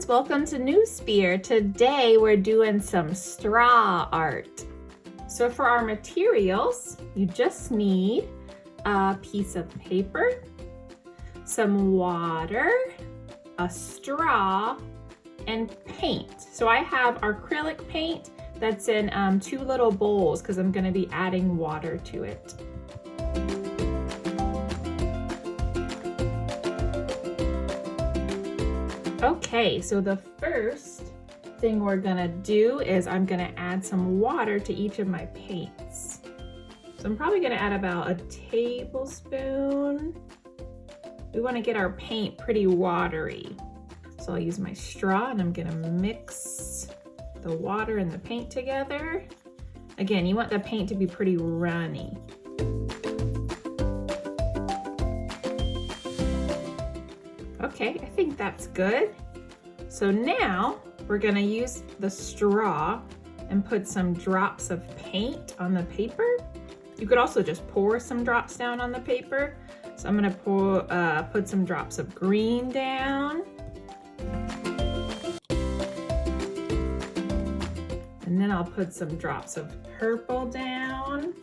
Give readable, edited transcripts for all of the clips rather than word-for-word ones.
friends, welcome to Newspear. Today we're doing some straw art. So for our materials, you just need a piece of paper, some water, a straw, and paint. So I have acrylic paint that's in 2 little bowls because I'm going to be adding water to it. Okay, so the first thing we're gonna do is I'm gonna add some water to each of my paints. So I'm probably gonna add about a tablespoon. We wanna get our paint pretty watery. So I'll use my straw and I'm gonna mix the water and the paint together. Again, you want the paint to be pretty runny. Okay, I think that's good. So now we're gonna use the straw and put some drops of paint on the paper. You could also just pour some drops down on the paper. So I'm gonna put some drops of green down. And then I'll put some drops of purple down.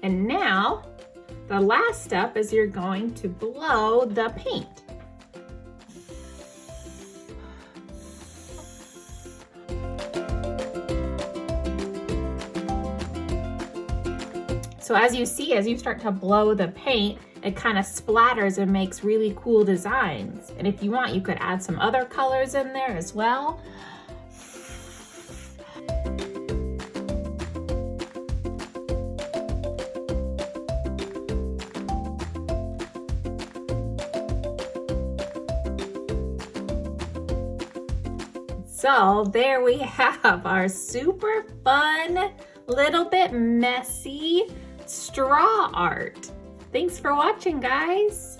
And now, the last step is you're going to blow the paint. So as you see, as you start to blow the paint, it kind of splatters and makes really cool designs. And if you want, you could add some other colors in there as well. So there we have our super fun, little bit messy straw art. Thanks for watching, guys.